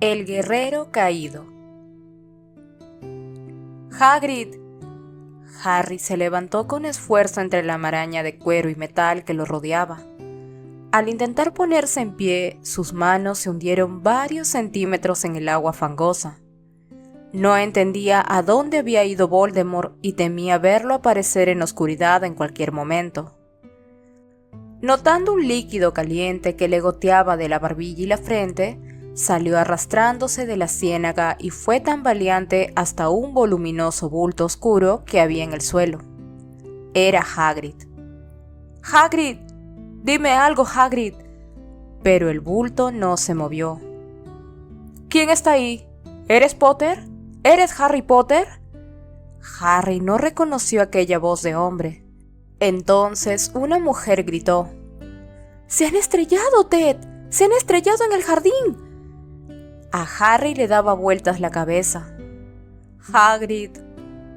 El guerrero caído. ¡Hagrid! Harry se levantó con esfuerzo entre la maraña de cuero y metal que lo rodeaba. Al intentar ponerse en pie, sus manos se hundieron varios centímetros en el agua fangosa. No entendía a dónde había ido Voldemort y temía verlo aparecer en la oscuridad en cualquier momento. Notando un líquido caliente que le goteaba de la barbilla y la frente, salió arrastrándose de la ciénaga y fue tambaleante hasta un voluminoso bulto oscuro que había en el suelo. Era Hagrid. ¡Hagrid! ¡Dime algo, Hagrid! Pero el bulto no se movió. ¿Quién está ahí? ¿Eres Potter? ¿Eres Harry Potter? Harry no reconoció aquella voz de hombre. Entonces una mujer gritó: ¡Se han estrellado, Ted! ¡Se han estrellado en el jardín! A Harry le daba vueltas la cabeza. Hagrid,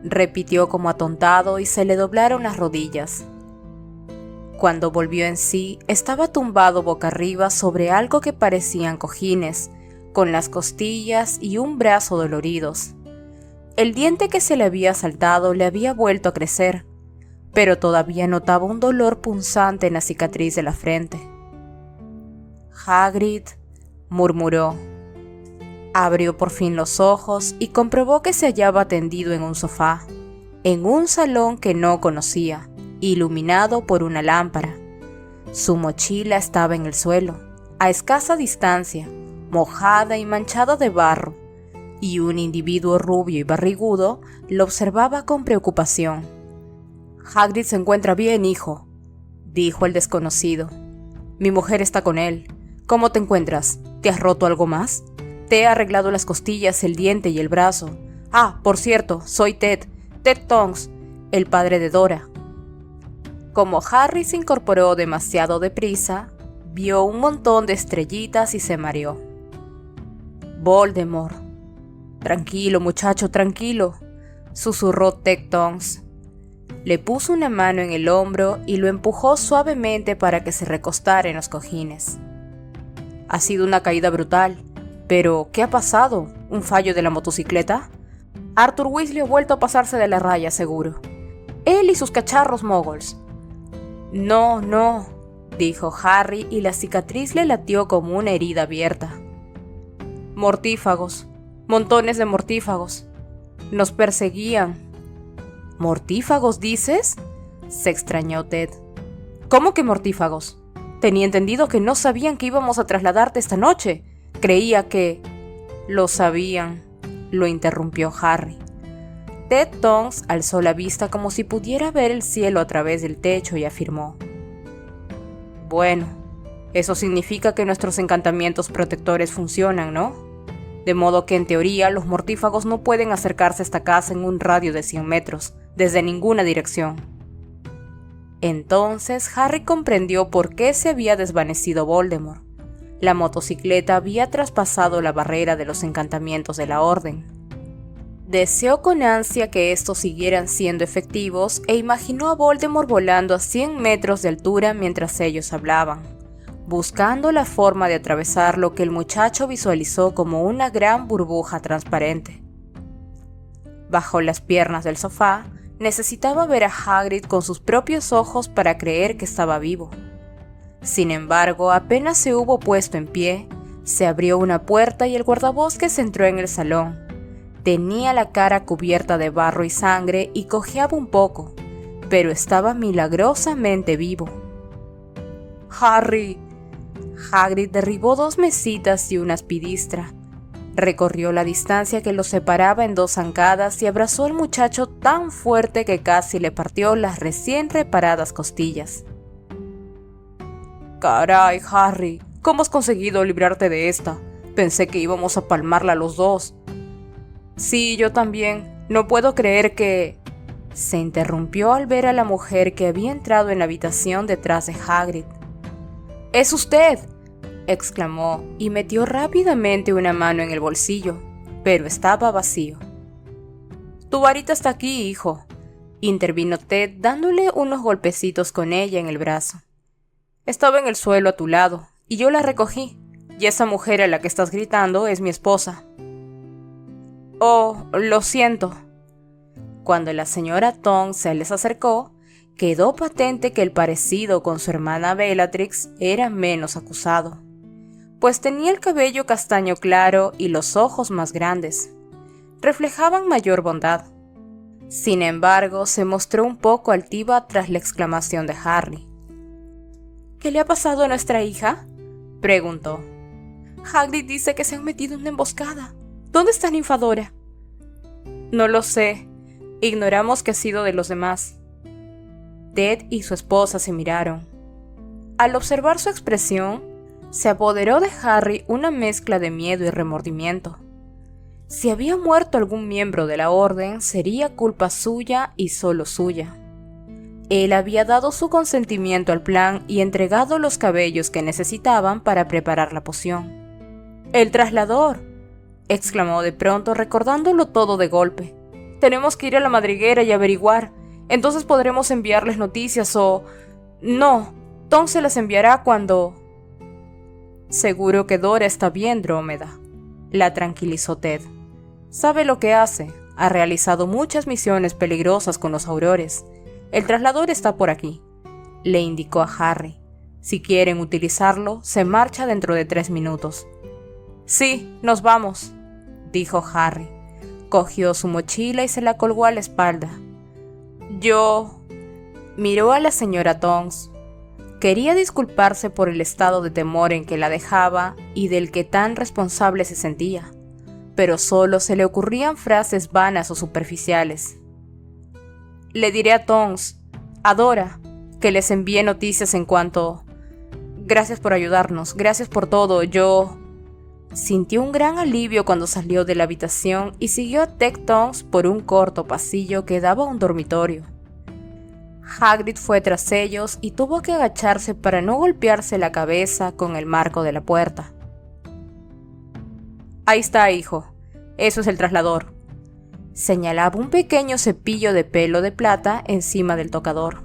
repitió como atontado y se le doblaron las rodillas. Cuando volvió en sí, estaba tumbado boca arriba sobre algo que parecían cojines, con las costillas y un brazo doloridos. El diente que se le había saltado le había vuelto a crecer, pero todavía notaba un dolor punzante en la cicatriz de la frente. Hagrid, murmuró. Abrió por fin los ojos y comprobó que se hallaba tendido en un sofá, en un salón que no conocía, iluminado por una lámpara. Su mochila estaba en el suelo, a escasa distancia, mojada y manchada de barro, y un individuo rubio y barrigudo lo observaba con preocupación. «Hagrid se encuentra bien, hijo», dijo el desconocido. «Mi mujer está con él. ¿Cómo te encuentras? ¿Te has roto algo más? Te he arreglado las costillas, el diente y el brazo. Ah, por cierto, soy Ted Tonks, el padre de Dora». Como Harry se incorporó demasiado deprisa, vio un montón de estrellitas y se mareó. «Voldemort». «Tranquilo, muchacho, tranquilo», susurró Ted Tonks. Le puso una mano en el hombro y lo empujó suavemente para que se recostara en los cojines. «Ha sido una caída brutal. Pero, ¿qué ha pasado? ¿Un fallo de la motocicleta? Arthur Weasley ha vuelto a pasarse de la raya, seguro. Él y sus cacharros moguls». No, dijo Harry y la cicatriz le latió como una herida abierta. «Mortífagos, montones de mortífagos. Nos perseguían». «¿Mortífagos, dices?», se extrañó Ted. «¿Cómo que mortífagos? Tenía entendido que no sabían que íbamos a trasladarte esta noche. Creía que...». «Lo sabían», lo interrumpió Harry. Ted Tonks alzó la vista como si pudiera ver el cielo a través del techo y afirmó: «Bueno, eso significa que nuestros encantamientos protectores funcionan, ¿no? De modo que en teoría los mortífagos no pueden acercarse a esta casa en un radio de 100 metros, desde ninguna dirección». Entonces Harry comprendió por qué se había desvanecido Voldemort. La motocicleta había traspasado la barrera de los encantamientos de la Orden. Deseó con ansia que estos siguieran siendo efectivos e imaginó a Voldemort volando a 100 metros de altura mientras ellos hablaban, buscando la forma de atravesar lo que el muchacho visualizó como una gran burbuja transparente. Bajo las piernas del sofá, necesitaba ver a Hagrid con sus propios ojos para creer que estaba vivo. Sin embargo, apenas se hubo puesto en pie, se abrió una puerta y el guardabosques entró en el salón. Tenía la cara cubierta de barro y sangre y cojeaba un poco, pero estaba milagrosamente vivo. «Harry». Hagrid derribó 2 mesitas y una aspidistra. Recorrió la distancia que los separaba en 2 zancadas y abrazó al muchacho tan fuerte que casi le partió las recién reparadas costillas. «Caray, Harry, ¿cómo has conseguido librarte de esta? Pensé que íbamos a palmarla los dos». «Sí, yo también. No puedo creer que...». Se interrumpió al ver a la mujer que había entrado en la habitación detrás de Hagrid. «¡Es usted!», exclamó y metió rápidamente una mano en el bolsillo, pero estaba vacío. «Tu varita está aquí, hijo», intervino Ted dándole unos golpecitos con ella en el brazo. «Estaba en el suelo a tu lado, y yo la recogí. y esa mujer a la que estás gritando es mi esposa. Oh, lo siento. Cuando la señora Tonks se les acercó, quedó patente que el parecido con su hermana Bellatrix era menos acusado, pues tenía el cabello castaño claro y los ojos más grandes. Reflejaban mayor bondad. Sin embargo, se mostró un poco altiva tras la exclamación de Harry. ¿Qué le ha pasado a nuestra hija?, preguntó. Hagrid dice que se han metido en una emboscada. ¿Dónde está Ninfadora? No lo sé. Ignoramos qué ha sido de los demás. Ted y su esposa se miraron. Al observar su expresión, se apoderó de Harry una mezcla de miedo y remordimiento. Si había muerto algún miembro de la orden, sería culpa suya y solo suya. Él había dado su consentimiento al plan y entregado los cabellos que necesitaban para preparar la poción. ¡El traslador!, exclamó de pronto, recordándolo todo de golpe. Tenemos que ir a la madriguera y averiguar. Entonces podremos enviarles noticias o... No, Tom se las enviará cuando... Seguro que Dora está bien, Drómeda, la tranquilizó Ted. Sabe lo que hace. Ha realizado muchas misiones peligrosas con los aurores. El traslador está por aquí, le indicó a Harry. Si quieren utilizarlo, se marcha dentro de 3 minutos. Sí, nos vamos, dijo Harry. Cogió su mochila y se la colgó a la espalda. Yo... Miró a la señora Tonks. Quería disculparse por el estado de temor en que la dejaba y del que tan responsable se sentía, pero solo se le ocurrían frases vanas o superficiales. Le diré a Tonks, a Dora, que les envíe noticias en cuanto... Gracias por ayudarnos, gracias por todo, yo... Sintió un gran alivio cuando salió de la habitación y siguió a Ted Tonks por un corto pasillo que daba a un dormitorio. Hagrid fue tras ellos y tuvo que agacharse para no golpearse la cabeza con el marco de la puerta. Ahí está, hijo. Eso es el traslador. Señalaba un pequeño cepillo de pelo de plata encima del tocador.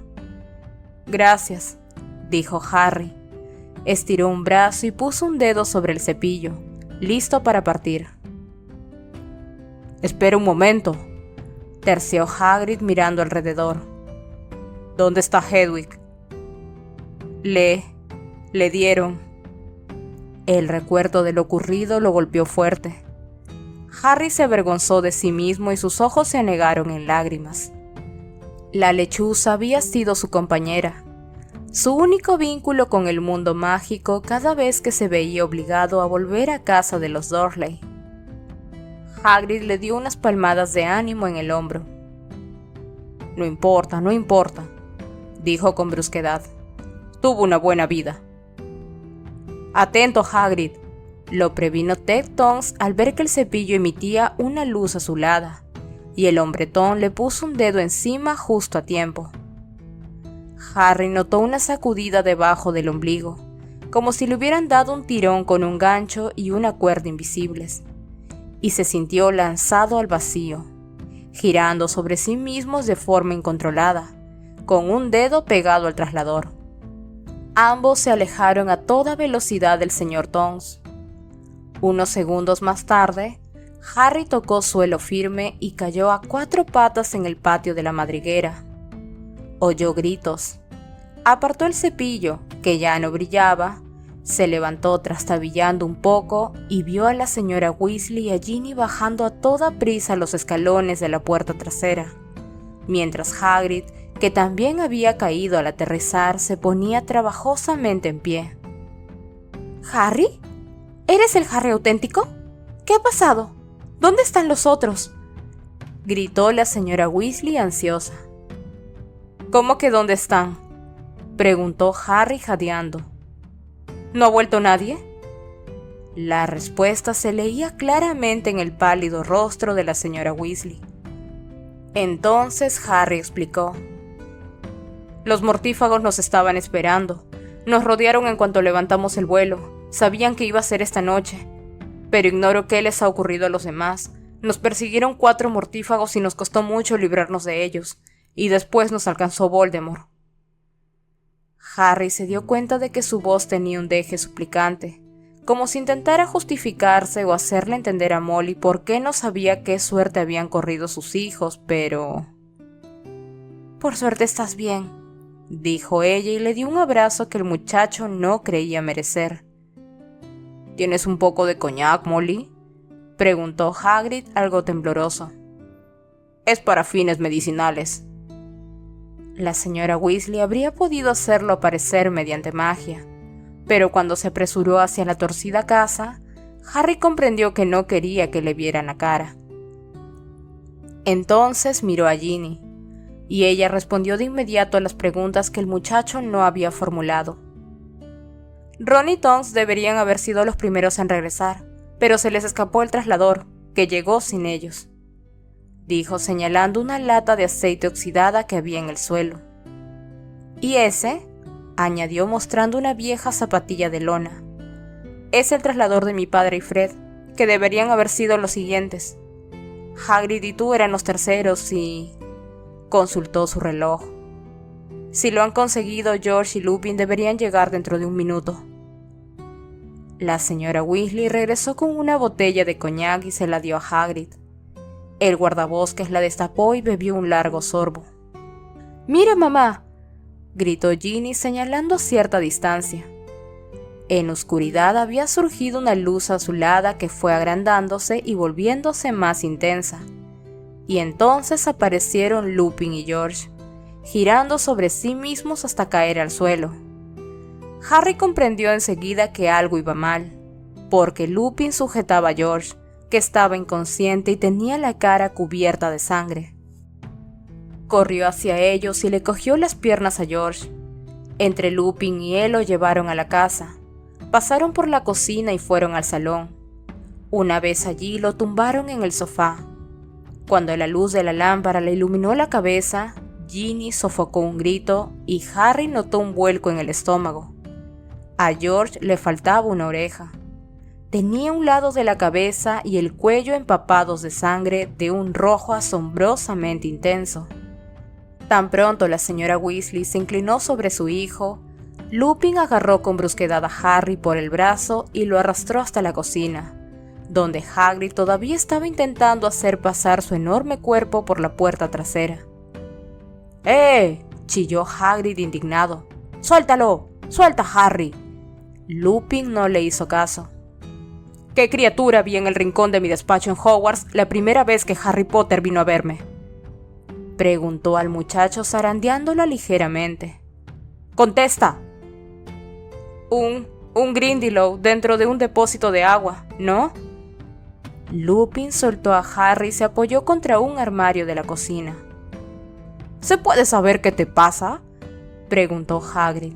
Gracias, dijo Harry. Estiró un brazo y puso un dedo sobre el cepillo, listo para partir. Espera un momento, terció Hagrid mirando alrededor. ¿Dónde está Hedwig? Le dieron. El recuerdo de lo ocurrido lo golpeó fuerte. Harry se avergonzó de sí mismo y sus ojos se anegaron en lágrimas. La lechuza había sido su compañera, su único vínculo con el mundo mágico cada vez que se veía obligado a volver a casa de los Dursley. Hagrid le dio unas palmadas de ánimo en el hombro. No importa, dijo con brusquedad. Tuvo una buena vida. Atento, Hagrid, lo previno Ted Tonks al ver que el cepillo emitía una luz azulada, y el hombretón le puso un dedo encima justo a tiempo. Harry notó una sacudida debajo del ombligo, como si le hubieran dado un tirón con un gancho y una cuerda invisibles, y se sintió lanzado al vacío, girando sobre sí mismo de forma incontrolada, con un dedo pegado al traslador. Ambos se alejaron a toda velocidad del señor Tonks. Unos segundos más tarde, Harry tocó suelo firme y cayó a 4 patas en el patio de la madriguera. Oyó gritos. Apartó el cepillo, que ya no brillaba, se levantó trastabillando un poco y vio a la señora Weasley y a Ginny bajando a toda prisa los escalones de la puerta trasera, mientras Hagrid, que también había caído al aterrizar, se ponía trabajosamente en pie. ¿Harry? ¿Eres el Harry auténtico? ¿Qué ha pasado? ¿Dónde están los otros?, gritó la señora Weasley ansiosa. ¿Cómo que dónde están?, preguntó Harry jadeando. ¿No ha vuelto nadie? La respuesta se leía claramente en el pálido rostro de la señora Weasley. Entonces Harry explicó. Los mortífagos nos estaban esperando. Nos rodearon en cuanto levantamos el vuelo. Sabían que iba a ser esta noche. Pero ignoro qué les ha ocurrido a los demás. Nos persiguieron 4 mortífagos y nos costó mucho librarnos de ellos. Y después nos alcanzó Voldemort. Harry se dio cuenta de que su voz tenía un deje suplicante, como si intentara justificarse o hacerle entender a Molly por qué no sabía qué suerte habían corrido sus hijos, pero... «Por suerte estás bien», dijo ella y le dio un abrazo que el muchacho no creía merecer. «¿Tienes un poco de coñac, Molly?», preguntó Hagrid algo tembloroso. «Es para fines medicinales». La señora Weasley habría podido hacerlo aparecer mediante magia, pero cuando se apresuró hacia la torcida casa, Harry comprendió que no quería que le vieran la cara. Entonces miró a Ginny, y ella respondió de inmediato a las preguntas que el muchacho no había formulado. Ron y Tonks deberían haber sido los primeros en regresar, pero se les escapó el traslador, que llegó sin ellos, dijo señalando una lata de aceite oxidada que había en el suelo. «Y ese», añadió mostrando una vieja zapatilla de lona, «es el traslador de mi padre y Fred, que deberían haber sido los siguientes. Hagrid y tú eran los terceros y...» consultó su reloj. «Si lo han conseguido, George y Lupin deberían llegar dentro de un minuto». La señora Weasley regresó con una botella de coñac y se la dio a Hagrid. El guardabosques la destapó y bebió un largo sorbo. «¡Mira, mamá!», gritó Ginny señalando a cierta distancia. En oscuridad había surgido una luz azulada que fue agrandándose y volviéndose más intensa, y entonces aparecieron Lupin y George, girando sobre sí mismos hasta caer al suelo. Harry comprendió enseguida que algo iba mal, porque Lupin sujetaba a George, que estaba inconsciente y tenía la cara cubierta de sangre. Corrió hacia ellos y le cogió las piernas a George. Entre Lupin y él lo llevaron a la casa, pasaron por la cocina y fueron al salón. Una vez allí lo tumbaron en el sofá. Cuando la luz de la lámpara le iluminó la cabeza, Ginny sofocó un grito y Harry notó un vuelco en el estómago. A George le faltaba una oreja. Tenía un lado de la cabeza y el cuello empapados de sangre de un rojo asombrosamente intenso. Tan pronto la señora Weasley se inclinó sobre su hijo, Lupin agarró con brusquedad a Harry por el brazo y lo arrastró hasta la cocina, donde Hagrid todavía estaba intentando hacer pasar su enorme cuerpo por la puerta trasera. ¡Eh!, chilló Hagrid indignado. ¡Suéltalo! ¡Suelta, Harry! Lupin no le hizo caso. ¿Qué criatura vi en el rincón de mi despacho en Hogwarts la primera vez que Harry Potter vino a verme?, preguntó al muchacho zarandeándolo ligeramente. ¡Contesta! Un Grindylow dentro de un depósito de agua, ¿no? Lupin soltó a Harry y se apoyó contra un armario de la cocina. ¿Se puede saber qué te pasa?, preguntó Hagrid.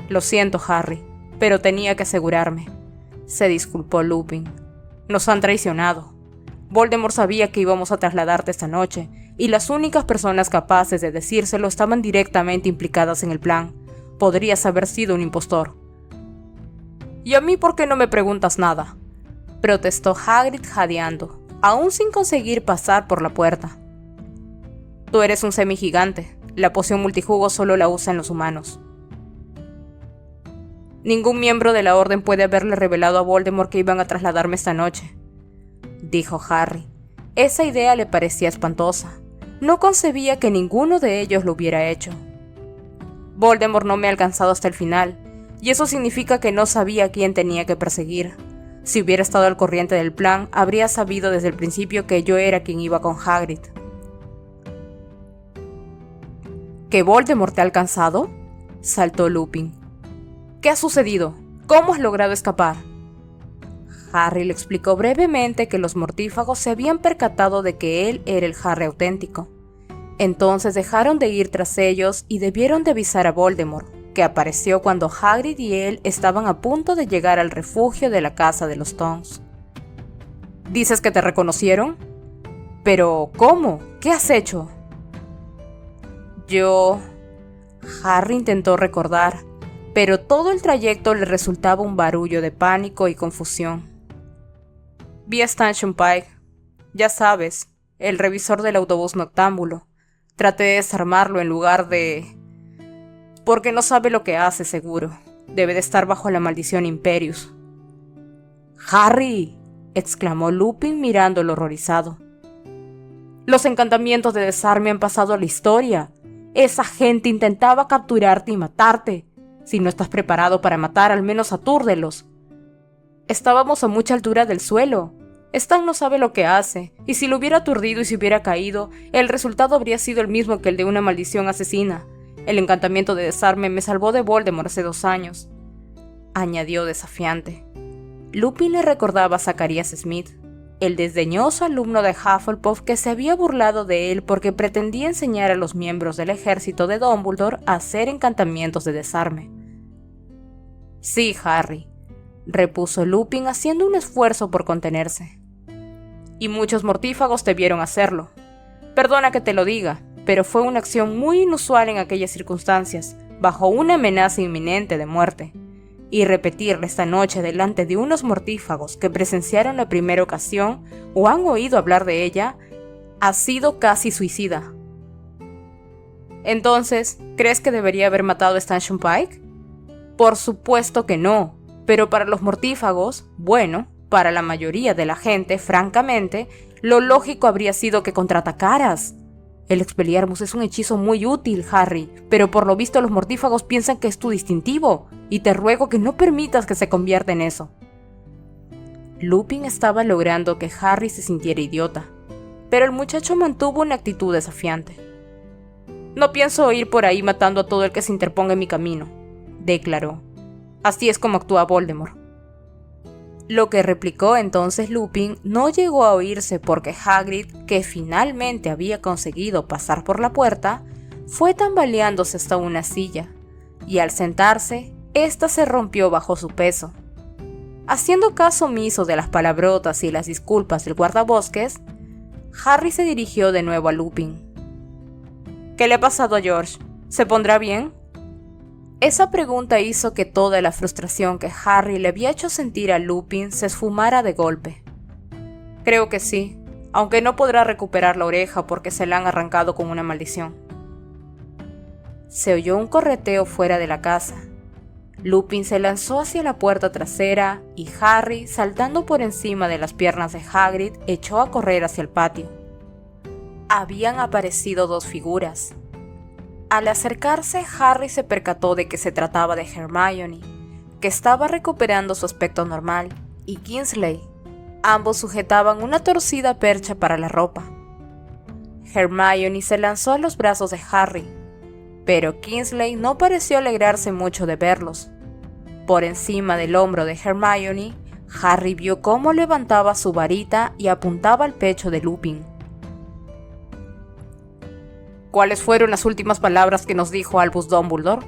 Lo siento, Harry, pero tenía que asegurarme, se disculpó Lupin. Nos han traicionado. Voldemort sabía que íbamos a trasladarte esta noche, y las únicas personas capaces de decírselo estaban directamente implicadas en el plan. Podrías haber sido un impostor. ¿Y a mí por qué no me preguntas nada?, protestó Hagrid jadeando, aún sin conseguir pasar por la puerta. Tú eres un semigigante. La poción multijugo solo la usan los humanos. Ningún miembro de la Orden puede haberle revelado a Voldemort que iban a trasladarme esta noche, dijo Harry. Esa idea le parecía espantosa. No concebía que ninguno de ellos lo hubiera hecho. Voldemort no me ha alcanzado hasta el final, y eso significa que no sabía a quién tenía que perseguir. Si hubiera estado al corriente del plan, habría sabido desde el principio que yo era quien iba con Hagrid. ¿Que Voldemort te ha alcanzado?, saltó Lupin. ¿Qué ha sucedido? ¿Cómo has logrado escapar? Harry le explicó brevemente que los mortífagos se habían percatado de que él era el Harry auténtico. Entonces dejaron de ir tras ellos y debieron de avisar a Voldemort, que apareció cuando Hagrid y él estaban a punto de llegar al refugio de la casa de los Tonks. ¿Dices que te reconocieron? ¿Pero cómo? ¿Qué has hecho? Harry intentó recordar, pero todo el trayecto le resultaba un barullo de pánico y confusión. Vi a Stanchion Pike, ya sabes, el revisor del autobús noctámbulo. Traté de desarmarlo en lugar de... Porque no sabe lo que hace, seguro. Debe de estar bajo la maldición Imperius. ¡Harry!, exclamó Lupin mirándolo horrorizado. Los encantamientos de desarme han pasado a la historia. Esa gente intentaba capturarte y matarte. Si no estás preparado para matar, al menos atúrdelos. Estábamos a mucha altura del suelo. Stan no sabe lo que hace, y si lo hubiera aturdido y se hubiera caído, el resultado habría sido el mismo que el de una maldición asesina. El encantamiento de desarme me salvó de Voldemort hace 2 años, añadió desafiante. Lupin le recordaba a Zacharias Smith, el desdeñoso alumno de Hufflepuff que se había burlado de él porque pretendía enseñar a los miembros del ejército de Dumbledore a hacer encantamientos de desarme. Sí, Harry, repuso Lupin haciendo un esfuerzo por contenerse. Y muchos mortífagos debieron hacerlo. Perdona que te lo diga, pero fue una acción muy inusual en aquellas circunstancias, bajo una amenaza inminente de muerte. Y repetirla esta noche delante de unos mortífagos que presenciaron la primera ocasión o han oído hablar de ella, ha sido casi suicida. Entonces, ¿crees que debería haber matado a Stanchion Pike? Por supuesto que no, pero para los mortífagos, bueno, para la mayoría de la gente, francamente, lo lógico habría sido que contraatacaras. El Expelliarmus es un hechizo muy útil, Harry, pero por lo visto los mortífagos piensan que es tu distintivo, y te ruego que no permitas que se convierta en eso. Lupin estaba logrando que Harry se sintiera idiota, pero el muchacho mantuvo una actitud desafiante. No pienso ir por ahí matando a todo el que se interponga en mi camino, declaró. Así es como actúa Voldemort. Lo que replicó entonces Lupin no llegó a oírse porque Hagrid, que finalmente había conseguido pasar por la puerta, fue tambaleándose hasta una silla, y al sentarse, ésta se rompió bajo su peso. Haciendo caso omiso de las palabrotas y las disculpas del guardabosques, Harry se dirigió de nuevo a Lupin. ¿Qué le ha pasado a George? ¿Se pondrá bien? Esa pregunta hizo que toda la frustración que Harry le había hecho sentir a Lupin se esfumara de golpe. Creo que sí, aunque no podrá recuperar la oreja porque se la han arrancado con una maldición. Se oyó un correteo fuera de la casa. Lupin se lanzó hacia la puerta trasera y Harry, saltando por encima de las piernas de Hagrid, echó a correr hacia el patio. Habían aparecido 2 figuras. Al acercarse, Harry se percató de que se trataba de Hermione, que estaba recuperando su aspecto normal, y Kingsley. Ambos sujetaban una torcida percha para la ropa. Hermione se lanzó a los brazos de Harry, pero Kingsley no pareció alegrarse mucho de verlos. Por encima del hombro de Hermione, Harry vio cómo levantaba su varita y apuntaba al pecho de Lupin. ¿Cuáles fueron las últimas palabras que nos dijo Albus Dumbledore?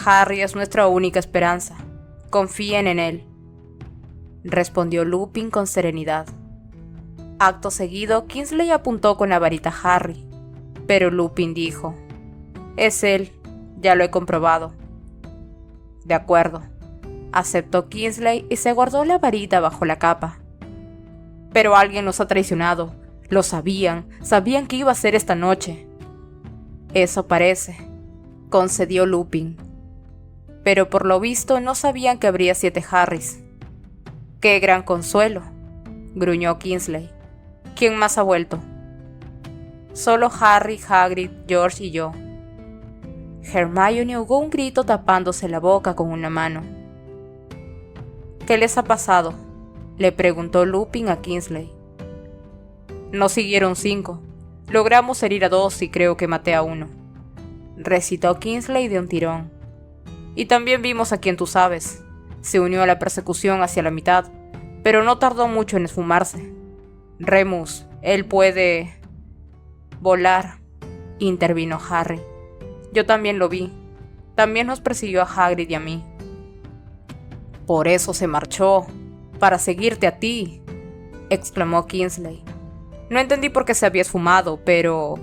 Harry es nuestra única esperanza. Confíen en él, respondió Lupin con serenidad. Acto seguido, Kingsley apuntó con la varita a Harry, pero Lupin dijo: es él, ya lo he comprobado. De acuerdo, aceptó Kingsley y se guardó la varita bajo la capa. Pero alguien nos ha traicionado. Lo sabían que iba a ser esta noche. Eso parece, concedió Lupin. Pero por lo visto no sabían que habría 7 Harrys. ¡Qué gran consuelo!, gruñó Kingsley. ¿Quién más ha vuelto? Solo Harry, Hagrid, George y yo. Hermione ahogó un grito tapándose la boca con una mano. ¿Qué les ha pasado?, le preguntó Lupin a Kingsley. Nos siguieron 5. Logramos herir a 2 y creo que maté a 1, recitó Kingsley de un tirón. Y también vimos a quien tú sabes. Se unió a la persecución hacia la mitad, pero no tardó mucho en esfumarse. Remus, él puede volar, intervino Harry. Yo también lo vi. También nos persiguió a Hagrid y a mí. Por eso se marchó, para seguirte a ti, exclamó Kingsley. No entendí por qué se había esfumado, pero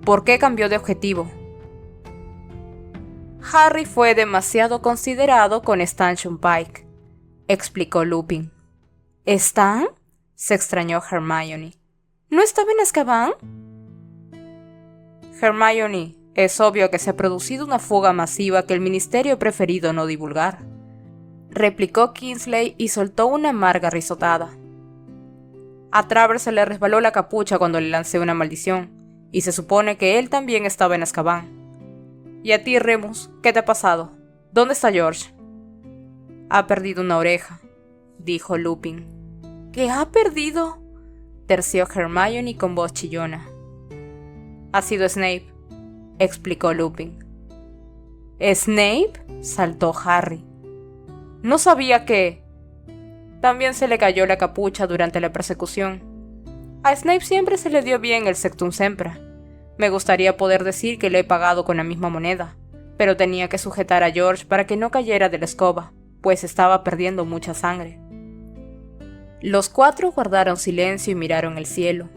¿por qué cambió de objetivo? Harry fue demasiado considerado con Stanchion Pike, explicó Lupin. ¿Stan?, se extrañó Hermione. ¿No estaba en Azkaban? Hermione, es obvio que se ha producido una fuga masiva que el ministerio ha preferido no divulgar, replicó Kingsley y soltó una amarga risotada. A Travers se le resbaló la capucha cuando le lancé una maldición, y se supone que él también estaba en Azkaban. ¿Y a ti, Remus? ¿Qué te ha pasado? ¿Dónde está George? Ha perdido una oreja, dijo Lupin. ¿Qué ha perdido? Terció Hermione con voz chillona. Ha sido Snape, explicó Lupin. ¿Snape? Saltó Harry. No sabía que... También se le cayó la capucha durante la persecución. A Snape siempre se le dio bien el Sectum Sempra. Me gustaría poder decir que le he pagado con la misma moneda, pero tenía que sujetar a George para que no cayera de la escoba, pues estaba perdiendo mucha sangre. Los cuatro guardaron silencio y miraron el cielo.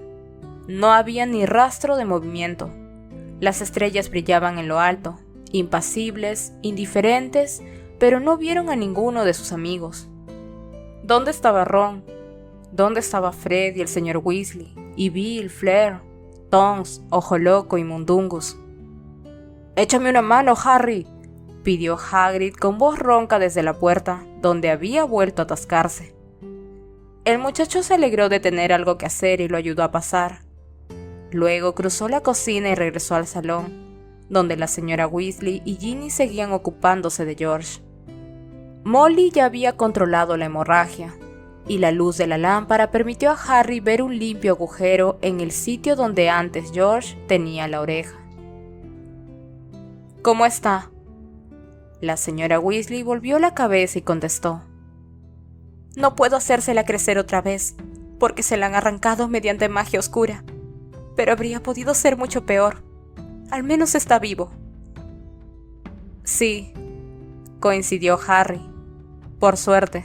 No había ni rastro de movimiento. Las estrellas brillaban en lo alto, impasibles, indiferentes, pero no vieron a ninguno de sus amigos. ¿Dónde estaba Ron? ¿Dónde estaba Fred y el señor Weasley? Y Bill, Fleur, Tonks, Ojo Loco y Mundungus. «¡Échame una mano, Harry!», pidió Hagrid con voz ronca desde la puerta, donde había vuelto a atascarse. El muchacho se alegró de tener algo que hacer y lo ayudó a pasar. Luego cruzó la cocina y regresó al salón, donde la señora Weasley y Ginny seguían ocupándose de George. Molly ya había controlado la hemorragia, y la luz de la lámpara permitió a Harry ver un limpio agujero en el sitio donde antes George tenía la oreja. «¿Cómo está?», la señora Weasley volvió la cabeza y contestó. «No puedo hacérsela crecer otra vez, porque se la han arrancado mediante magia oscura, pero habría podido ser mucho peor. Al menos está vivo». «Sí», coincidió Harry, «por suerte».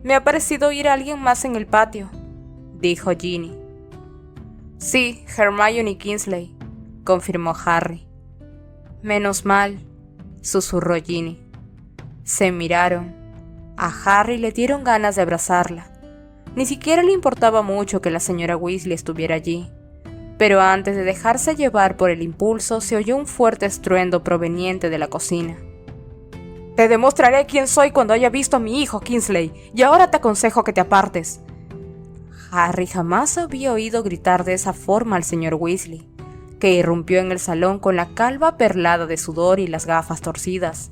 «Me ha parecido oír a alguien más en el patio», dijo Ginny. «Sí, Hermione y Kingsley», confirmó Harry. «Menos mal», susurró Ginny. Se miraron. A Harry le dieron ganas de abrazarla. Ni siquiera le importaba mucho que la señora Weasley estuviera allí. Pero antes de dejarse llevar por el impulso, se oyó un fuerte estruendo proveniente de la cocina. «Te demostraré quién soy cuando haya visto a mi hijo, Kingsley, y ahora te aconsejo que te apartes». Harry jamás había oído gritar de esa forma al señor Weasley, que irrumpió en el salón con la calva perlada de sudor y las gafas torcidas.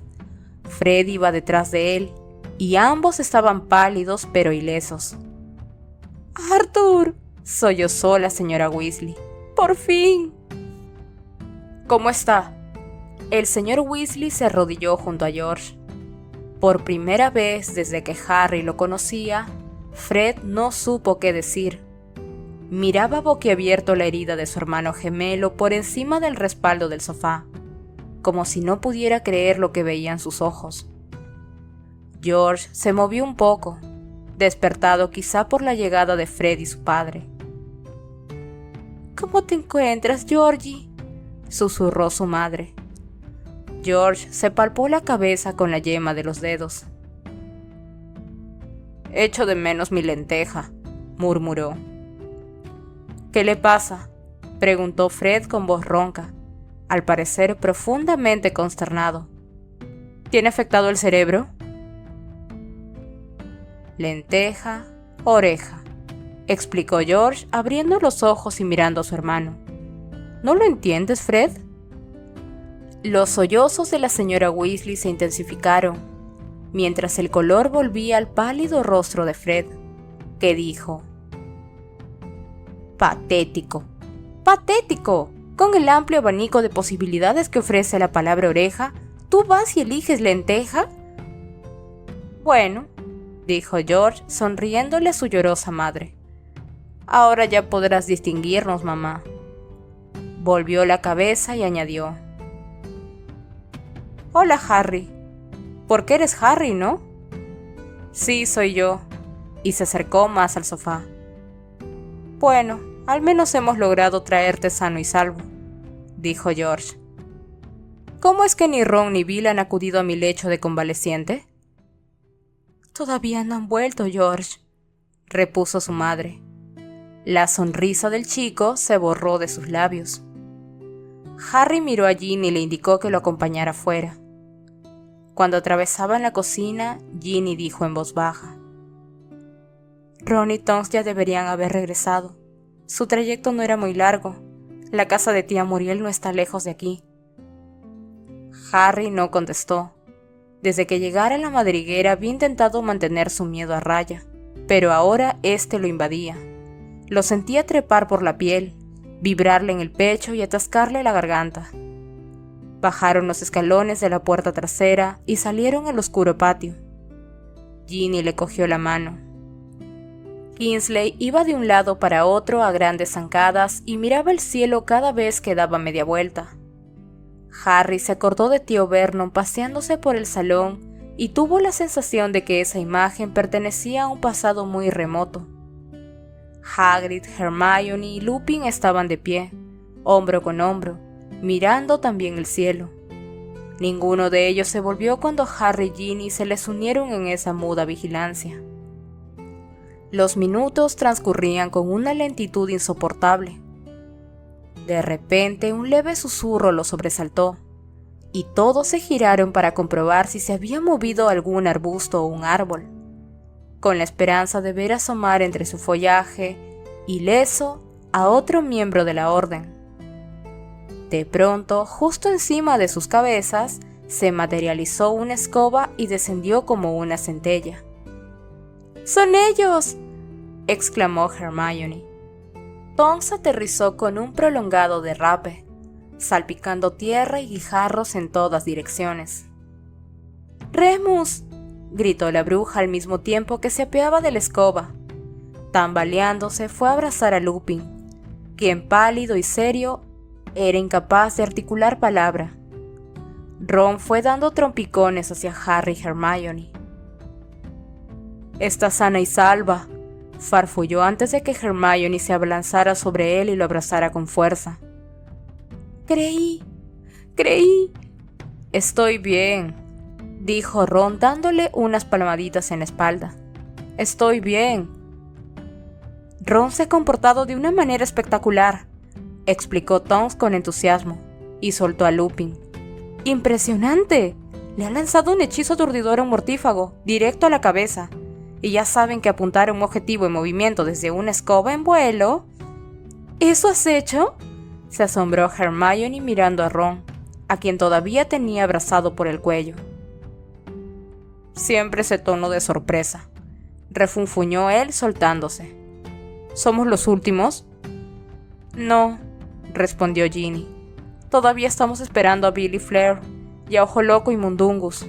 Fred iba detrás de él, y ambos estaban pálidos pero ilesos. «¡Arthur!», sollozó la señora Weasley. «¡Por fin!». «¿Cómo está?». El señor Weasley se arrodilló junto a George. Por primera vez desde que Harry lo conocía, Fred no supo qué decir. Miraba boquiabierto la herida de su hermano gemelo por encima del respaldo del sofá, como si no pudiera creer lo que veía en sus ojos. George se movió un poco, despertado quizá por la llegada de Fred y su padre. «¿Cómo te encuentras, Georgie?», susurró su madre. George se palpó la cabeza con la yema de los dedos. «Echo de menos mi lenteja», murmuró. «¿Qué le pasa?», preguntó Fred con voz ronca, al parecer profundamente consternado. «¿Tiene afectado el cerebro?». «Lenteja, oreja», explicó George abriendo los ojos y mirando a su hermano. «¿No lo entiendes, Fred?». Los sollozos de la señora Weasley se intensificaron, mientras el color volvía al pálido rostro de Fred, que dijo: «Patético, patético. Con el amplio abanico de posibilidades que ofrece la palabra oreja, ¿tú vas y eliges lenteja?». «Bueno», dijo George, sonriéndole a su llorosa madre. «Ahora ya podrás distinguirnos, mamá». Volvió la cabeza y añadió: «Hola, Harry. Porque eres Harry, ¿no?». «Sí, soy yo», y se acercó más al sofá. «Bueno, al menos hemos logrado traerte sano y salvo», dijo George. «¿Cómo es que ni Ron ni Bill han acudido a mi lecho de convaleciente?». «Todavía no han vuelto, George», repuso su madre. La sonrisa del chico se borró de sus labios. Harry miró a Ginny y le indicó que lo acompañara fuera. Cuando atravesaban la cocina, Ginny dijo en voz baja: Ron y Tonks ya deberían haber regresado. Su trayecto no era muy largo. La casa de tía Muriel no está lejos de aquí. Harry no contestó. Desde que llegara a la madriguera había intentado mantener su miedo a raya, pero ahora este lo invadía. Lo sentía trepar por la piel, vibrarle en el pecho y atascarle la garganta. Bajaron los escalones de la puerta trasera y salieron al oscuro patio. Ginny le cogió la mano. Kingsley iba de un lado para otro a grandes zancadas y miraba el cielo cada vez que daba media vuelta. Harry se acordó de tío Vernon paseándose por el salón y tuvo la sensación de que esa imagen pertenecía a un pasado muy remoto. Hagrid, Hermione y Lupin estaban de pie, hombro con hombro, mirando también el cielo. Ninguno de ellos se volvió cuando Harry y Ginny se les unieron en esa muda vigilancia. Los minutos transcurrían con una lentitud insoportable. De repente, un leve susurro los sobresaltó, y todos se giraron para comprobar si se había movido algún arbusto o un árbol, con la esperanza de ver asomar entre su follaje, ileso, a otro miembro de la orden. De pronto, justo encima de sus cabezas, se materializó una escoba y descendió como una centella. ¡Son ellos!, exclamó Hermione. Tonks aterrizó con un prolongado derrape, salpicando tierra y guijarros en todas direcciones. ¡Remus!, gritó la bruja al mismo tiempo que se apeaba de la escoba. Tambaleándose fue a abrazar a Lupin, quien pálido y serio era incapaz de articular palabra. Ron fue dando trompicones hacia Harry y Hermione. «Está sana y salva», farfulló antes de que Hermione se abalanzara sobre él y lo abrazara con fuerza. Creí. Estoy bien», dijo Ron dándole unas palmaditas en la espalda. «Estoy bien». Ron se ha comportado de una manera espectacular, explicó Tonks con entusiasmo, y soltó a Lupin. ¡Impresionante! Le ha lanzado un hechizo aturdidor a un mortífago, directo a la cabeza. Y ya saben que apuntar a un objetivo en movimiento desde una escoba en vuelo... ¿Eso has hecho?, se asombró Hermione mirando a Ron, a quien todavía tenía abrazado por el cuello. Siempre ese tono de sorpresa, refunfuñó él soltándose. ¿Somos los últimos? No, respondió Ginny. Todavía estamos esperando a Billy Fleur y a Ojo Loco y Mundungus.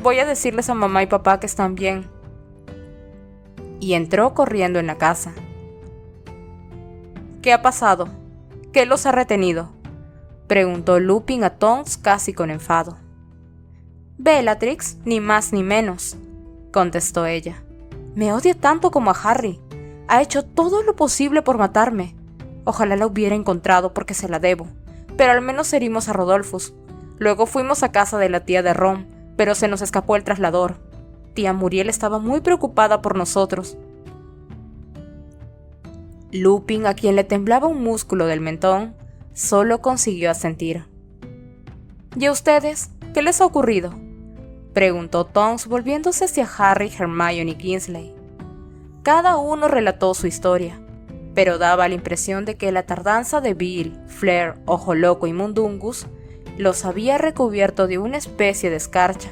Voy a decirles a mamá y papá que están bien. Y entró corriendo en la casa. ¿Qué ha pasado? ¿Qué los ha retenido?, preguntó Lupin a Tonks casi con enfado. Bellatrix, ni más ni menos, contestó ella. Me odia tanto como a Harry. Ha hecho todo lo posible por matarme. Ojalá la hubiera encontrado porque se la debo, pero al menos herimos a Rodolphus. Luego fuimos a casa de la tía de Ron, pero se nos escapó el traslador. Tía Muriel estaba muy preocupada por nosotros. Lupin, a quien le temblaba un músculo del mentón, solo consiguió asentir. ¿Y a ustedes? ¿Qué les ha ocurrido?, preguntó Tonks volviéndose hacia Harry, Hermione y Kingsley. Cada uno relató su historia, pero daba la impresión de que la tardanza de Bill, Fleur, Ojo Loco y Mundungus los había recubierto de una especie de escarcha,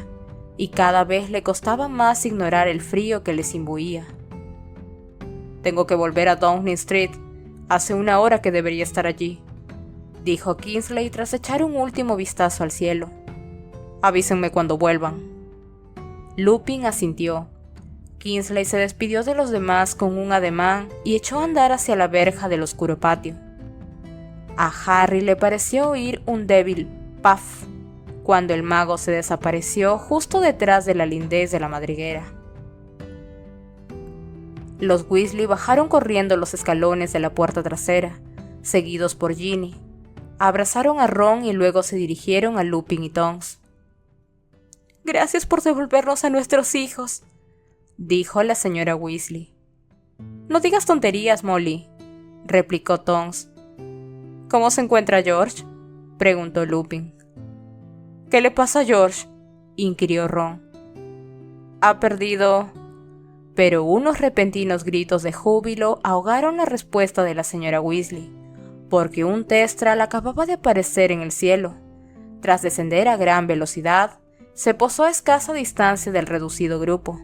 y cada vez le costaba más ignorar el frío que les imbuía. «Tengo que volver a Downing Street. Hace una hora que debería estar allí», dijo Kingsley tras echar un último vistazo al cielo. «Avísenme cuando vuelvan». Lupin asintió. Kingsley se despidió de los demás con un ademán y echó a andar hacia la verja del oscuro patio. A Harry le pareció oír un débil «paf» cuando el mago se desapareció justo detrás de la lindez de la madriguera. Los Weasley bajaron corriendo los escalones de la puerta trasera, seguidos por Ginny. Abrazaron a Ron y luego se dirigieron a Lupin y Tonks. «Gracias por devolvernos a nuestros hijos», dijo la señora Weasley. «No digas tonterías, Molly», replicó Tonks. «¿Cómo se encuentra George?», preguntó Lupin. «¿Qué le pasa a George?», inquirió Ron. Ha perdido... Pero unos repentinos gritos de júbilo ahogaron la respuesta de la señora Weasley, porque un Testral acababa de aparecer en el cielo. Tras descender a gran velocidad, se posó a escasa distancia del reducido grupo.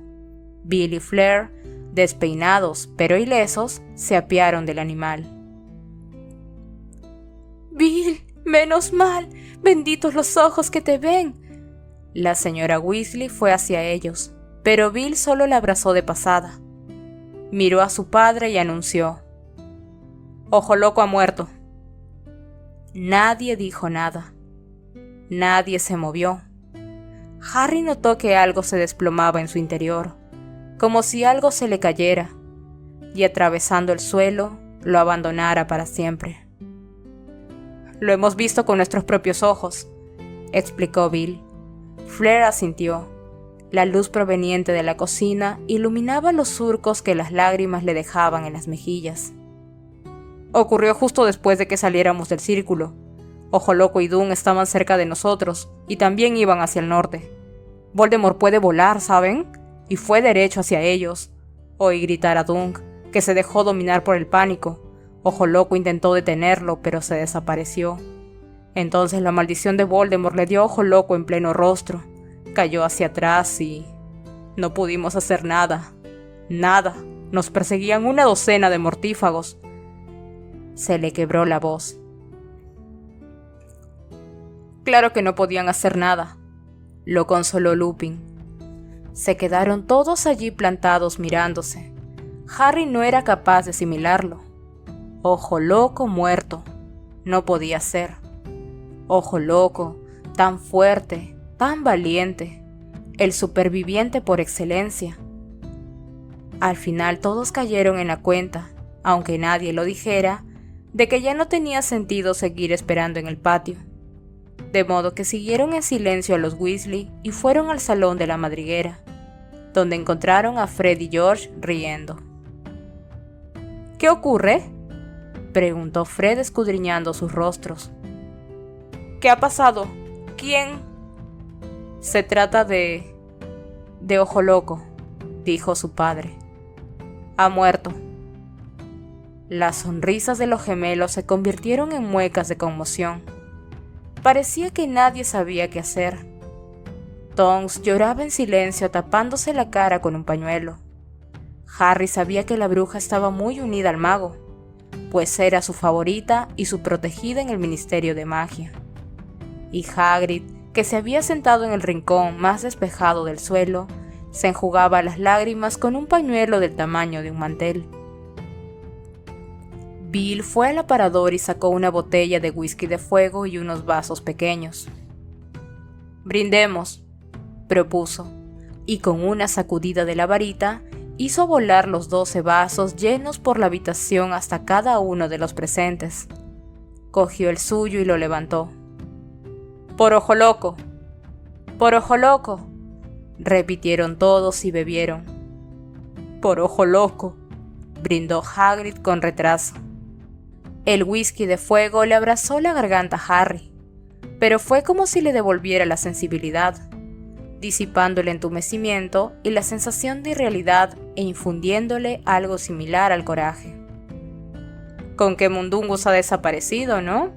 Bill y Fleur, despeinados pero ilesos, se apiaron del animal. «Bill, menos mal, benditos los ojos que te ven». La señora Weasley fue hacia ellos, pero Bill solo la abrazó de pasada. Miró a su padre y anunció: «Ojo Loco ha muerto». Nadie dijo nada. Nadie se movió. Harry notó que algo se desplomaba en su interior, como si algo se le cayera, y atravesando el suelo, lo abandonara para siempre. «Lo hemos visto con nuestros propios ojos», explicó Bill. Fleur asintió. La luz proveniente de la cocina iluminaba los surcos que las lágrimas le dejaban en las mejillas. «Ocurrió justo después de que saliéramos del círculo. Ojo Loco y Dune estaban cerca de nosotros y también iban hacia el norte. Voldemort puede volar, ¿saben? Y fue derecho hacia ellos». Oí gritar a Dune, que se dejó dominar por el pánico. Ojo Loco intentó detenerlo, pero se desapareció. Entonces la maldición de Voldemort le dio a Ojo Loco en pleno rostro. Cayó hacia atrás y... no pudimos hacer nada. Nada. Nos perseguían una docena de mortífagos. Se le quebró la voz. «Claro que no podían hacer nada», lo consoló Lupin. Se quedaron todos allí plantados mirándose. Harry no era capaz de asimilarlo. Ojo Loco muerto. No podía ser. Ojo Loco, tan fuerte, tan valiente, el superviviente por excelencia. Al final todos cayeron en la cuenta, aunque nadie lo dijera, de que ya no tenía sentido seguir esperando en el patio. De modo que siguieron en silencio a los Weasley y fueron al salón de la madriguera, donde encontraron a Fred y George riendo. «¿Qué ocurre?», preguntó Fred escudriñando sus rostros. «¿Qué ha pasado? ¿Quién?» «Se trata de Ojo Loco», dijo su padre. «Ha muerto». Las sonrisas de los gemelos se convirtieron en muecas de conmoción. Parecía que nadie sabía qué hacer. Tonks lloraba en silencio tapándose la cara con un pañuelo. Harry sabía que la bruja estaba muy unida al mago, pues era su favorita y su protegida en el Ministerio de Magia. Y Hagrid, que se había sentado en el rincón más despejado del suelo, se enjugaba las lágrimas con un pañuelo del tamaño de un mantel. Bill fue al aparador y sacó una botella de whisky de fuego y unos vasos pequeños. «Brindemos», propuso, y con una sacudida de la varita, hizo volar los 12 vasos llenos por la habitación hasta cada uno de los presentes. Cogió el suyo y lo levantó. «Por Ojo Loco, por Ojo Loco», repitieron todos y bebieron. «Por Ojo Loco», brindó Hagrid con retraso. El whisky de fuego le abrazó la garganta a Harry, pero fue como si le devolviera la sensibilidad, disipando el entumecimiento y la sensación de irrealidad e infundiéndole algo similar al coraje. «Con que Mundungus ha desaparecido, ¿no?»,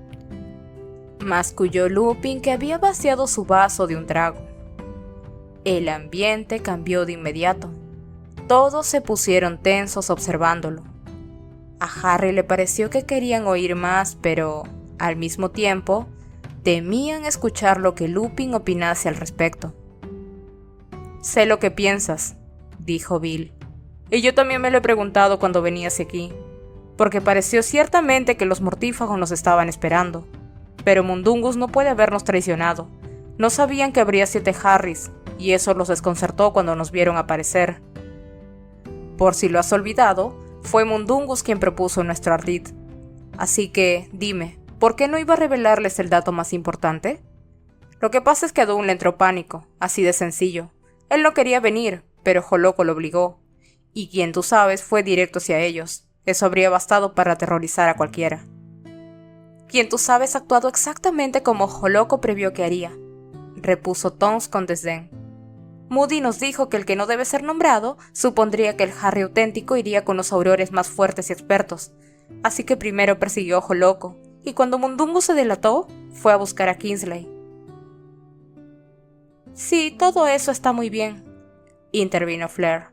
masculló Lupin, que había vaciado su vaso de un trago. El ambiente cambió de inmediato. Todos se pusieron tensos observándolo. A Harry le pareció que querían oír más, pero, al mismo tiempo, temían escuchar lo que Lupin opinase al respecto. «Sé lo que piensas», dijo Bill, «y yo también me lo he preguntado cuando venía hacia aquí, porque pareció ciertamente que los mortífagos nos estaban esperando. Pero Mundungus no puede habernos traicionado. No sabían que habría 7 Harrys, y eso los desconcertó cuando nos vieron aparecer. Por si lo has olvidado, fue Mundungus quien propuso nuestro ardid. Así que, dime, ¿por qué no iba a revelarles el dato más importante? Lo que pasa es que a Dune le entró pánico, así de sencillo. Él no quería venir, pero Ojo Loco lo obligó. Y quien tú sabes fue directo hacia ellos. Eso habría bastado para aterrorizar a cualquiera. Quien tú sabes ha actuado exactamente como Ojo Loco previó que haría, repuso Tonks con desdén. Moody nos dijo que el que no debe ser nombrado supondría que el Harry auténtico iría con los aurores más fuertes y expertos, así que primero persiguió a Ojo Loco, y cuando Mundungus se delató, fue a buscar a Kingsley. Sí, todo eso está muy bien, intervino Fleur,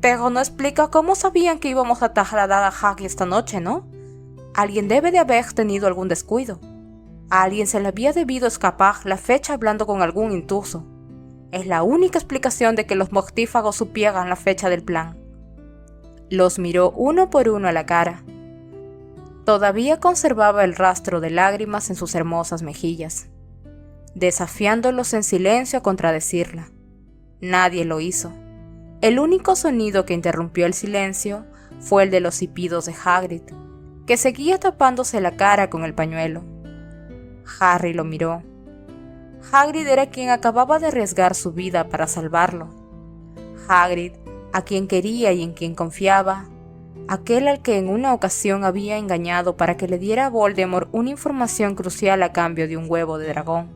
pero no explica cómo sabían que íbamos a trasladar a Harry esta noche, ¿no? Alguien debe de haber tenido algún descuido. A alguien se le había debido escapar la fecha hablando con algún intruso. Es la única explicación de que los mortífagos supieran la fecha del plan. Los miró uno por uno a la cara. Todavía conservaba el rastro de lágrimas en sus hermosas mejillas, desafiándolos en silencio a contradecirla. Nadie lo hizo. El único sonido que interrumpió el silencio fue el de los hipidos de Hagrid, que seguía tapándose la cara con el pañuelo. Harry lo miró. Hagrid era quien acababa de arriesgar su vida para salvarlo. Hagrid, a quien quería y en quien confiaba, aquel al que en una ocasión había engañado para que le diera a Voldemort una información crucial a cambio de un huevo de dragón.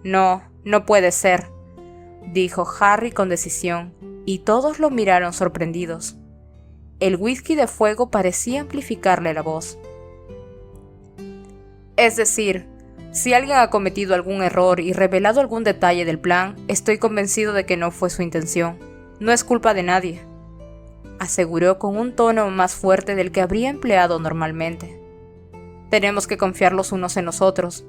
No, no puede ser, dijo Harry con decisión, y todos lo miraron sorprendidos. El whisky de fuego parecía amplificarle la voz. Es decir, si alguien ha cometido algún error y revelado algún detalle del plan, estoy convencido de que no fue su intención. No es culpa de nadie, aseguró con un tono más fuerte del que habría empleado normalmente. Tenemos que confiar los unos en los otros.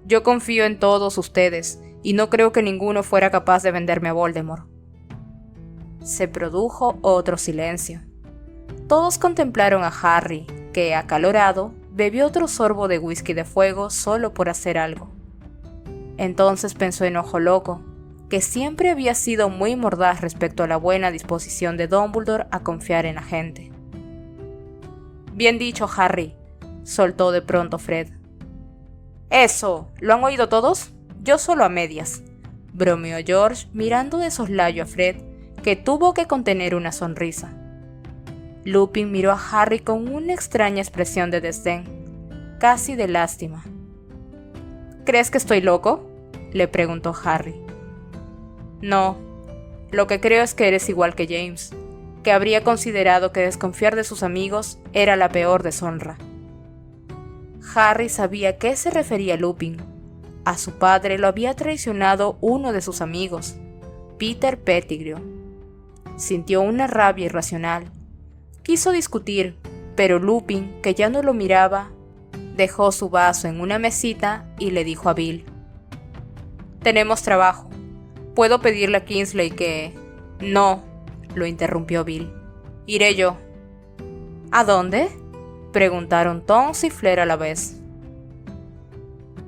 Yo confío en todos ustedes, y no creo que ninguno fuera capaz de venderme a Voldemort. Se produjo otro silencio. Todos contemplaron a Harry, que, acalorado, bebió otro sorbo de whisky de fuego solo por hacer algo. Entonces pensó en Ojo Loco, que siempre había sido muy mordaz respecto a la buena disposición de Dumbledore a confiar en la gente. Bien dicho, Harry, soltó de pronto Fred. Eso, ¿lo han oído todos? Yo solo a medias, bromeó George mirando de soslayo a Fred, que tuvo que contener una sonrisa. Lupin miró a Harry con una extraña expresión de desdén, casi de lástima. ¿Crees que estoy loco?, le preguntó Harry. No, lo que creo es que eres igual que James, que habría considerado que desconfiar de sus amigos era la peor deshonra. Harry sabía a qué se refería Lupin. A su padre lo había traicionado uno de sus amigos, Peter Pettigrew. Sintió una rabia irracional. Quiso discutir, pero Lupin, que ya no lo miraba, dejó su vaso en una mesita y le dijo a Bill: «Tenemos trabajo. ¿Puedo pedirle a Kingsley que...?» «No», lo interrumpió Bill. «Iré yo». «¿A dónde?», preguntaron Tonks y Fleur a la vez.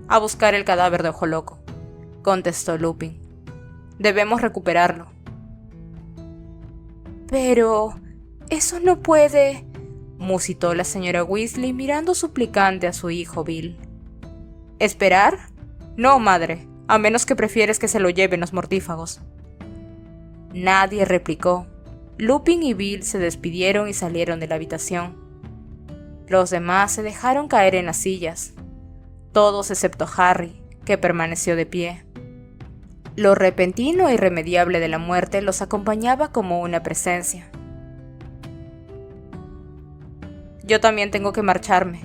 «A buscar el cadáver de Ojo Loco», contestó Lupin. «Debemos recuperarlo». «Pero... eso no puede...», musitó la señora Weasley mirando suplicante a su hijo Bill. «¿Esperar? No, madre, a menos que prefieres que se lo lleven los mortífagos». Nadie replicó. Lupin y Bill se despidieron y salieron de la habitación. Los demás se dejaron caer en las sillas, todos excepto Harry, que permaneció de pie. Lo repentino e irremediable de la muerte los acompañaba como una presencia. «Yo también tengo que marcharme»,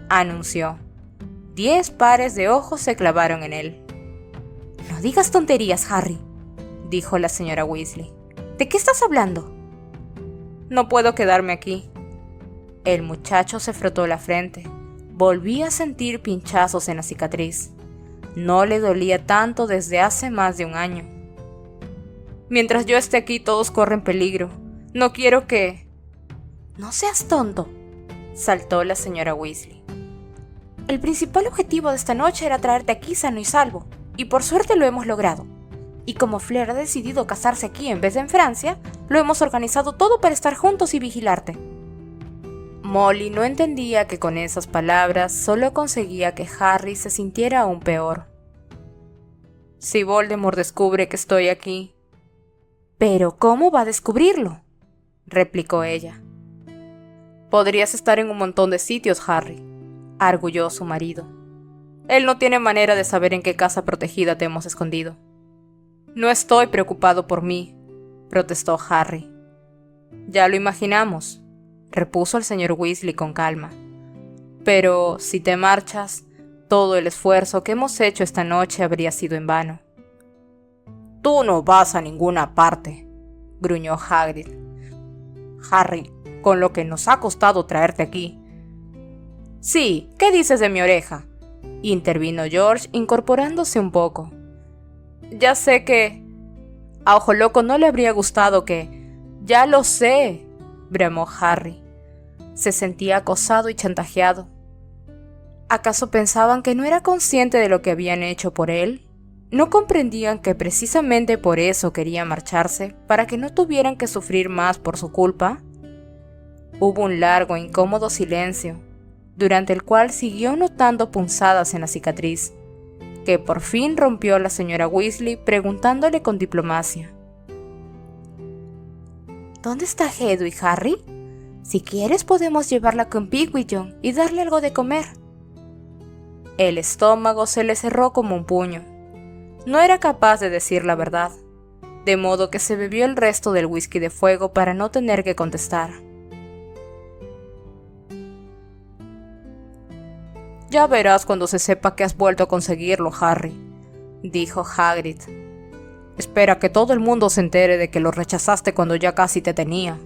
anunció. 10 pares de ojos se clavaron en él. «No digas tonterías, Harry», dijo la señora Weasley. «¿De qué estás hablando?» «No puedo quedarme aquí». El muchacho se frotó la frente. Volvía a sentir pinchazos en la cicatriz. No le dolía tanto desde hace más de un año. «Mientras yo esté aquí, todos corren peligro. No quiero que...» «No seas tonto», saltó la señora Weasley. «El principal objetivo de esta noche era traerte aquí sano y salvo, y por suerte lo hemos logrado. Y como Fleur ha decidido casarse aquí en vez de en Francia, lo hemos organizado todo para estar juntos y vigilarte». Molly no entendía que con esas palabras solo conseguía que Harry se sintiera aún peor. «Si Voldemort descubre que estoy aquí...». «¿Pero cómo va a descubrirlo?», replicó ella. «Podrías estar en un montón de sitios, Harry», arguyó su marido. Él no tiene manera de saber en qué casa protegida te hemos escondido. No estoy preocupado por mí, protestó Harry. Ya lo imaginamos, repuso el señor Weasley con calma. Pero si te marchas, todo el esfuerzo que hemos hecho esta noche habría sido en vano. Tú no vas a ninguna parte, gruñó Hagrid. Harry, con lo que nos ha costado traerte aquí. Sí, ¿qué dices de mi oreja? Intervino George, incorporándose un poco. Ya sé que... A Ojo Loco no le habría gustado que... Ya lo sé, bramó Harry. Se sentía acosado y chantajeado. ¿Acaso pensaban que no era consciente de lo que habían hecho por él? ¿No comprendían que precisamente por eso quería marcharse, para que no tuvieran que sufrir más por su culpa? Hubo un largo e incómodo silencio, durante el cual siguió notando punzadas en la cicatriz, que por fin rompió la señora Weasley preguntándole con diplomacia. ¿Dónde está Hedwig, Harry? Si quieres podemos llevarla con Pigwidgeon y darle algo de comer. El estómago se le cerró como un puño. No era capaz de decir la verdad, de modo que se bebió el resto del whisky de fuego para no tener que contestar. Ya verás cuando se sepa que has vuelto a conseguirlo, Harry, dijo Hagrid. Espera que todo el mundo se entere de que lo rechazaste cuando ya casi te tenía.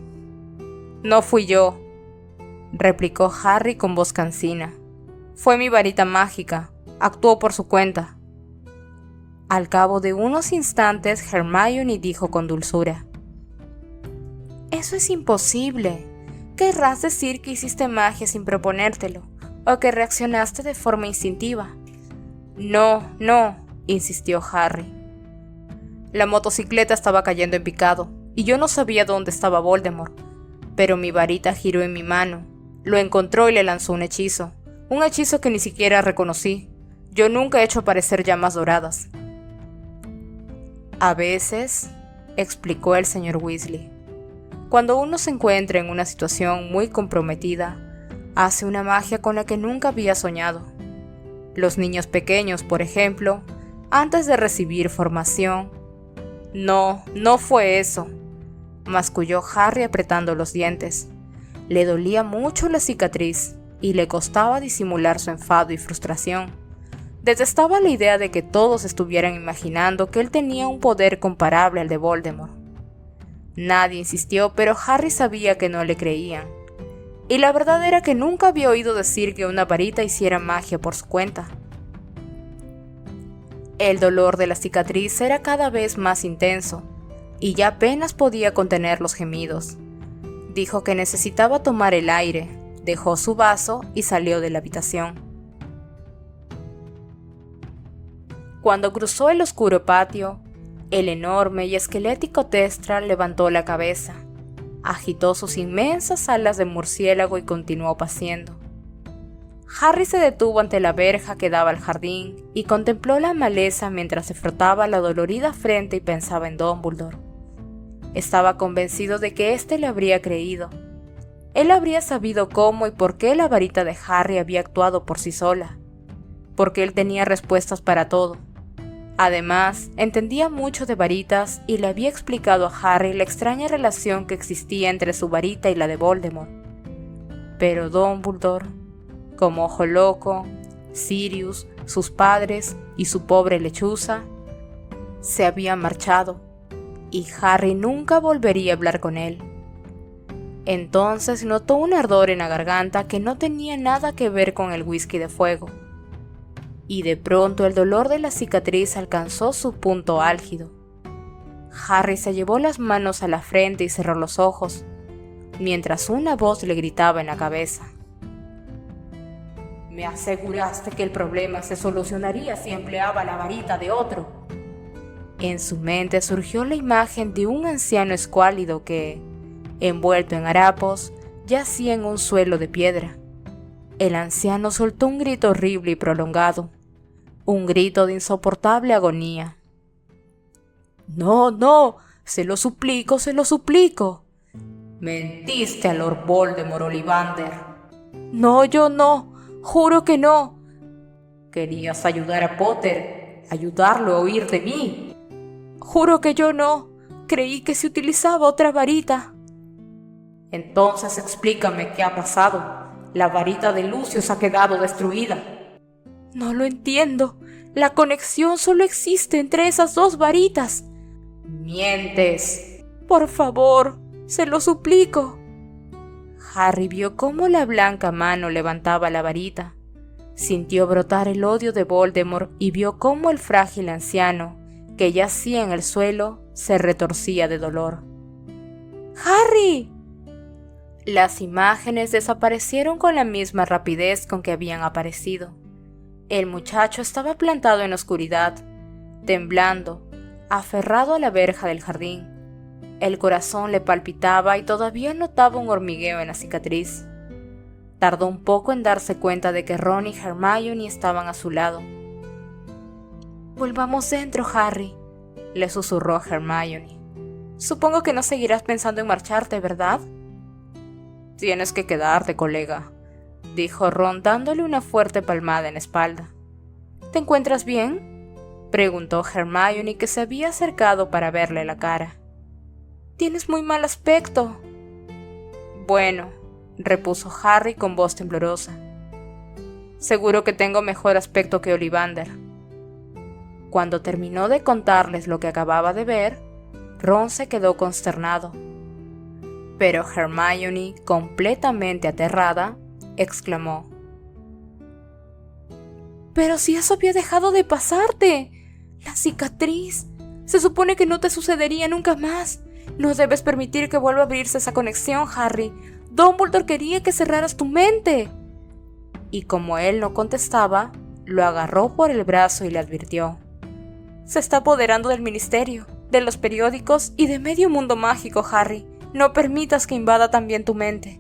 No fui yo, replicó Harry con voz cansina. Fue mi varita mágica, actuó por su cuenta. Al cabo de unos instantes, Hermione dijo con dulzura. Eso es imposible. Querrás decir que hiciste magia sin proponértelo, o que reaccionaste de forma instintiva. No, insistió Harry. La motocicleta estaba cayendo en picado, y yo no sabía dónde estaba Voldemort, pero mi varita giró en mi mano, lo encontró y le lanzó un hechizo que ni siquiera reconocí. Yo nunca he hecho aparecer llamas doradas. A veces, explicó el señor Weasley, cuando uno se encuentra en una situación muy comprometida, hace una magia con la que nunca había soñado. Los niños pequeños, por ejemplo, antes de recibir formación. No fue eso, masculló Harry apretando los dientes. Le dolía mucho la cicatriz y le costaba disimular su enfado y frustración. Detestaba la idea de que todos estuvieran imaginando que él tenía un poder comparable al de Voldemort. Nadie insistió, pero Harry sabía que no le creían. Y la verdad era que nunca había oído decir que una varita hiciera magia por su cuenta. El dolor de la cicatriz era cada vez más intenso, y ya apenas podía contener los gemidos. Dijo que necesitaba tomar el aire, dejó su vaso y salió de la habitación. Cuando cruzó el oscuro patio, el enorme y esquelético Testral levantó la cabeza, agitó sus inmensas alas de murciélago y continuó paseando. Harry se detuvo ante la verja que daba al jardín y contempló la maleza mientras se frotaba la dolorida frente y pensaba en Dumbledore. Estaba convencido de que éste le habría creído. Él habría sabido cómo y por qué la varita de Harry había actuado por sí sola, porque él tenía respuestas para todo. Además, entendía mucho de varitas y le había explicado a Harry la extraña relación que existía entre su varita y la de Voldemort. Pero Dumbledore, como Ojo Loco, Sirius, sus padres y su pobre lechuza, se habían marchado, y Harry nunca volvería a hablar con él. Entonces notó un ardor en la garganta que no tenía nada que ver con el whisky de fuego. Y de pronto el dolor de la cicatriz alcanzó su punto álgido. Harry se llevó las manos a la frente y cerró los ojos, mientras una voz le gritaba en la cabeza. «Me aseguraste que el problema se solucionaría si empleaba la varita de otro». En su mente surgió la imagen de un anciano escuálido que, envuelto en harapos, yacía en un suelo de piedra. El anciano soltó un grito horrible y prolongado, un grito de insoportable agonía. «No, se lo suplico, se lo suplico». «Mentiste a Lord Voldemort, Ollivander». «No, yo no, juro que no». Querías ayudar a Potter, ayudarlo a huir de mí. Juro que yo no. Creí que se utilizaba otra varita. Entonces explícame qué ha pasado. La varita de Lucius ha quedado destruida. No lo entiendo. La conexión solo existe entre esas dos varitas. Mientes. Por favor, se lo suplico. Harry vio cómo la blanca mano levantaba la varita. Sintió brotar el odio de Voldemort y vio cómo el frágil anciano, que yacía en el suelo, se retorcía de dolor. ¡Harry! Las imágenes desaparecieron con la misma rapidez con que habían aparecido. El muchacho estaba plantado en la oscuridad, temblando, aferrado a la verja del jardín. El corazón le palpitaba y todavía notaba un hormigueo en la cicatriz. Tardó un poco en darse cuenta de que Ron y Hermione estaban a su lado. «Volvamos dentro, Harry», le susurró Hermione. «Supongo que no seguirás pensando en marcharte, ¿verdad?» «Tienes que quedarte, colega», dijo Ron dándole una fuerte palmada en la espalda. «¿Te encuentras bien?», preguntó Hermione, que se había acercado para verle la cara. «Tienes muy mal aspecto». «Bueno», repuso Harry con voz temblorosa. «Seguro que tengo mejor aspecto que Ollivander». Cuando terminó de contarles lo que acababa de ver, Ron se quedó consternado. Pero Hermione, completamente aterrada, exclamó: «¡Pero si eso había dejado de pasarte! ¡La cicatriz! Se supone que no te sucedería nunca más. No debes permitir que vuelva a abrirse esa conexión, Harry. Dumbledore quería que cerraras tu mente». Y como él no contestaba, lo agarró por el brazo y le advirtió: «Se está apoderando del ministerio, de los periódicos y de medio mundo mágico, Harry. No permitas que invada también tu mente».